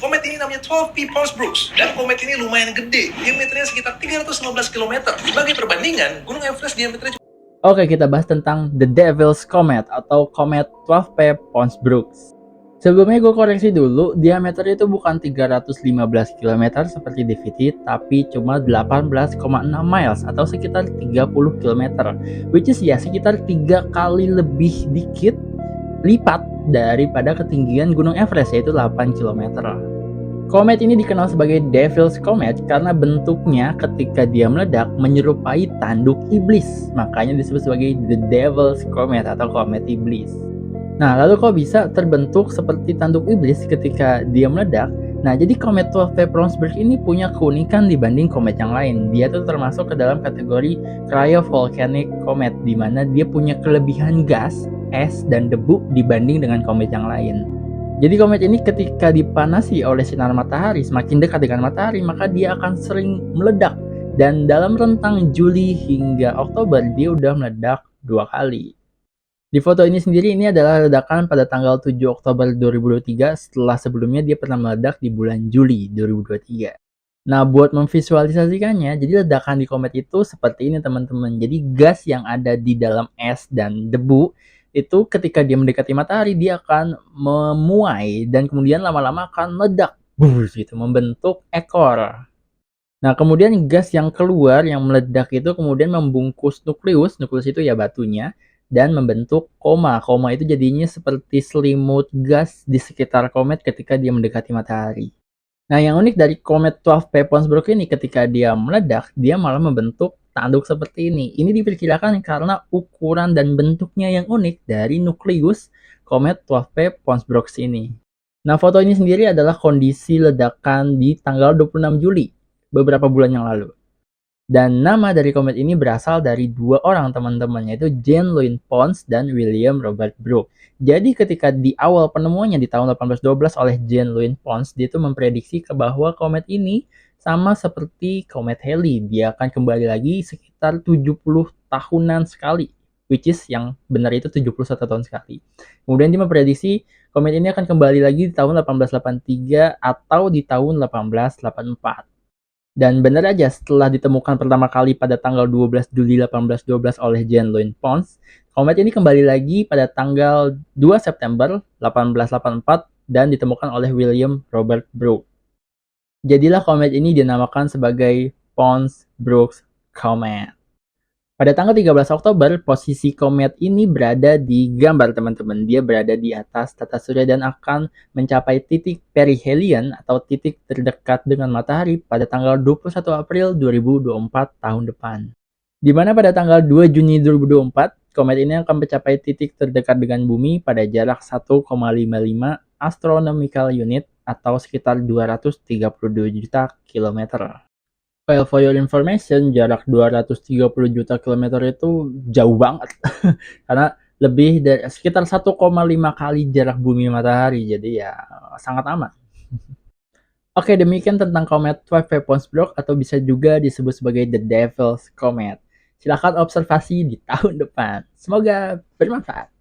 Komet ini namanya 12P Pons-Brooks, dan komet ini lumayan gede, diameternya sekitar 315 km. Sebagai perbandingan, gunung Everest diameternya. Oke, kita bahas tentang The Devil's Comet atau Komet 12P Pons-Brooks. Sebelumnya gue koreksi dulu, diameternya itu bukan 315 km seperti DVT, tapi cuma 18,6 miles atau sekitar 30 km, which is ya sekitar 3 kali lebih dikit lipat daripada ketinggian gunung Everest, yaitu 8 km. Komet ini dikenal sebagai Devil's Comet karena bentuknya ketika dia meledak menyerupai tanduk iblis, makanya disebut sebagai The Devil's Comet atau Komet Iblis. Nah, lalu kok bisa terbentuk seperti tanduk iblis ketika dia meledak? Nah, jadi komet 12P Pons-Brooks ini punya keunikan dibanding komet yang lain. Dia tuh termasuk ke dalam kategori cryovolcanic comet, di mana dia punya kelebihan gas, es, dan debu dibanding dengan komet yang lain. Jadi komet ini ketika dipanasi oleh sinar matahari, semakin dekat dengan matahari, maka dia akan sering meledak. Dan dalam rentang Juli hingga Oktober, dia udah meledak 2 kali. Di foto ini sendiri, ini adalah ledakan pada tanggal 7 Oktober 2023 setelah sebelumnya dia pernah meledak di bulan Juli 2023. Nah, buat memvisualisasikannya, jadi ledakan di komet itu seperti ini teman-teman. Jadi gas yang ada di dalam es dan debu itu ketika dia mendekati matahari, dia akan memuai dan kemudian lama-lama akan meledak. Gitu, membentuk ekor. Nah, kemudian gas yang keluar yang meledak itu kemudian membungkus nukleus itu ya batunya, dan membentuk koma. Koma itu jadinya seperti selimut gas di sekitar komet ketika dia mendekati matahari. Nah, yang unik dari komet 12P Pons-Brooks ini ketika dia meledak, dia malah membentuk tanduk seperti ini. Ini diperkirakan karena ukuran dan bentuknya yang unik dari nukleus komet 12P Pons-Brooks ini. Nah, foto ini sendiri adalah kondisi ledakan di tanggal 26 Juli, beberapa bulan yang lalu. Dan nama dari komet ini berasal dari 2 orang teman-teman, yaitu Jean Louis Pons dan William Robert Brooks. Jadi ketika di awal penemuannya di tahun 1812 oleh Jean Louis Pons, dia itu memprediksi bahwa komet ini sama seperti komet Halley, dia akan kembali lagi sekitar 70 tahunan sekali, which is yang benar itu 71 tahun sekali. Kemudian dia memprediksi komet ini akan kembali lagi di tahun 1883 atau di tahun 1884. Dan benar aja, setelah ditemukan pertama kali pada tanggal 12 Juli 1812 oleh Jean Louis Pons, komet ini kembali lagi pada tanggal 2 September 1884 dan ditemukan oleh William Robert Brooks. Jadilah komet ini dinamakan sebagai Pons-Brooks Comet. Pada tanggal 13 Oktober, posisi komet ini berada di gambar teman-teman. Dia berada di atas tata surya dan akan mencapai titik perihelion atau titik terdekat dengan matahari pada tanggal 21 April 2024 tahun depan. Di mana pada tanggal 2 Juni 2024, komet ini akan mencapai titik terdekat dengan bumi pada jarak 1,55 astronomical unit atau sekitar 232 juta kilometer. Well, for your information, jarak 230 juta kilometer itu jauh banget. Karena lebih dari sekitar 1,5 kali jarak bumi matahari. Jadi ya sangat aman. Oke, demikian tentang komet 12P Pons-Brooks atau bisa juga disebut sebagai The Devil's Comet. Silakan observasi di tahun depan. Semoga bermanfaat.